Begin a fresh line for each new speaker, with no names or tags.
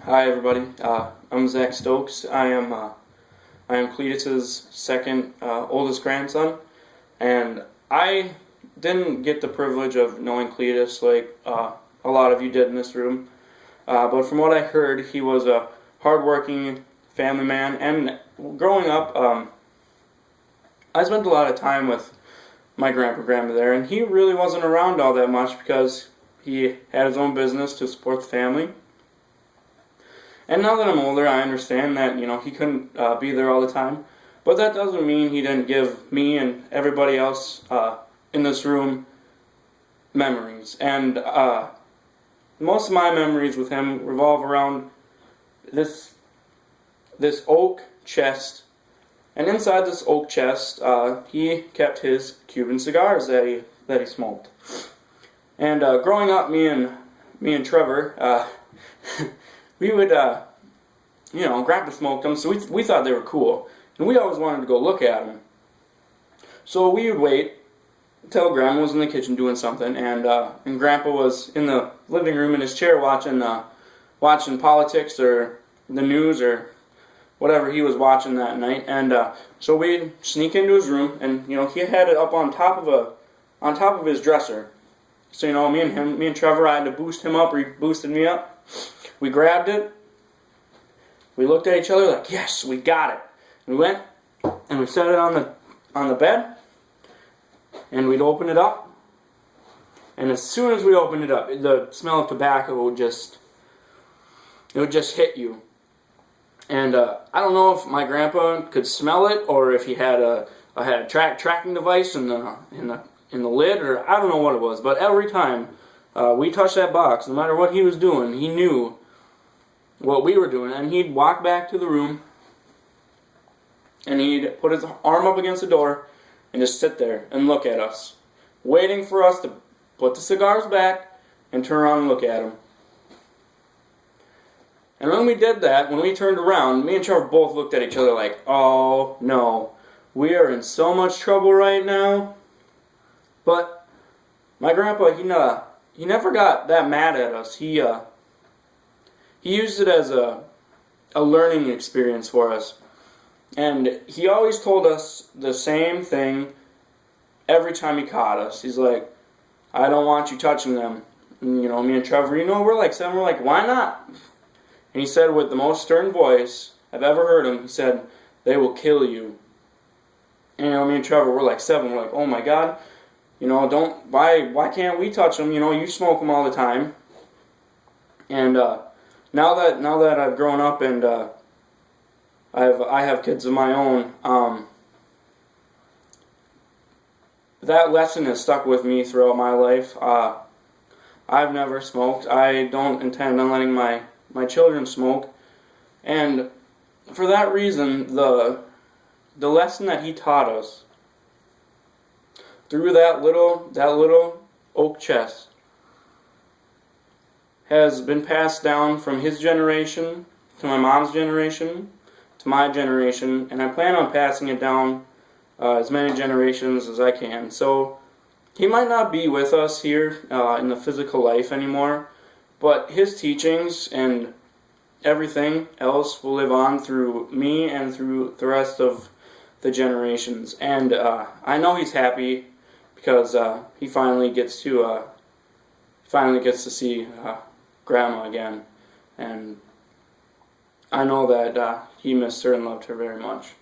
Hi everybody. I'm Zach Stokes. I am Cletus's second oldest grandson, and I didn't get the privilege of knowing Cletus like a lot of you did in this room. But from what I heard, he was a hardworking family man, and growing up, I spent a lot of time with my grandpa there, and he really wasn't around all that much because he had his own business to support the family. And now that I'm older, I understand that, he couldn't be there all the time. But that doesn't mean he didn't give me and everybody else in this room memories. And most of my memories with him revolve around this oak chest. And inside this oak chest, he kept his Cuban cigars that he smoked. And growing up, me and Trevor, we would, Grandpa smoked them, so we thought they were cool. And we always wanted to go look at them. So we would wait until Grandma was in the kitchen doing something, and Grandpa was in the living room in his chair watching politics or the news or whatever he was watching that night. And so we'd sneak into his room, and he had it up on top of his dresser. So me and Trevor, I had to boost him up, or he boosted me up. We grabbed it. We looked at each other like, yes, we got it. We went and we set it on the bed, and we'd open it up. And as soon as we opened it up, the smell of tobacco would just hit you. And I don't know if my grandpa could smell it, or if he had a tracking device in the lid, or I don't know what it was. But every time we touched that box, no matter what he was doing, he knew what we were doing, and he'd walk back to the room, and he'd put his arm up against the door and just sit there and look at us, waiting for us to put the cigars back and turn around and look at him. And when we did that, when we turned around, me and Trevor both looked at each other like, oh no, we are in so much trouble right now. But my grandpa, he never got that mad at us. He used it as a learning experience for us. And he always told us the same thing every time he caught us. He's like, I don't want you touching them. And, me and Trevor, we're like 7, we're like, why not? And he said with the most stern voice I've ever heard him, he said, they will kill you. And me and Trevor, we're like 7, we're like, oh my God, why can't we touch them? You smoke them all the time. And now that I've grown up and I have kids of my own, that lesson has stuck with me throughout my life. I've never smoked. I don't intend on letting my children smoke. And for that reason, the lesson that he taught us through that little oak chest has been passed down from his generation to my mom's generation to my generation, and I plan on passing it down as many generations as I can. So he might not be with us here in the physical life anymore, but his teachings and everything else will live on through me and through the rest of the generations. And I know he's happy because he finally gets to see Grandma again, and I know that he missed her and loved her very much.